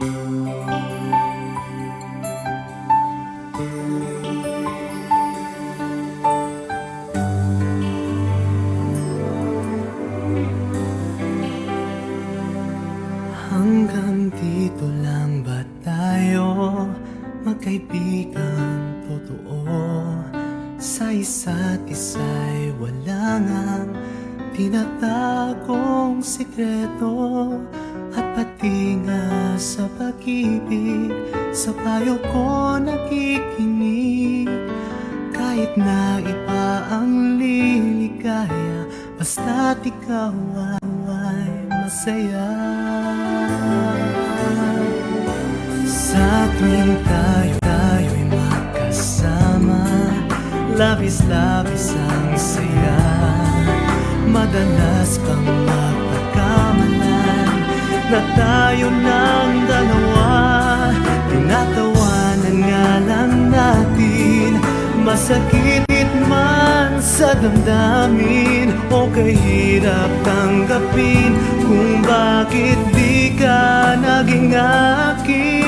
Hanggang dito lang ba tayo, magkaibigang totoo? Sa isa't isa'y wala ngang tinatagong sikreto. At pati nga sa pag-ibig, sa payo ko nakikinig. Kahit na iba ang liligaya, basta't ikaw ay masaya. Sa tuwing tayo'y magkasama, labis-labis ang saya. Madalas pang mapagkamalan na tayo ng dalawa. Tinatawanan nga lang natin, masakit man sa damdamin o kahirap tanggapin kung bakit di ka naging akin.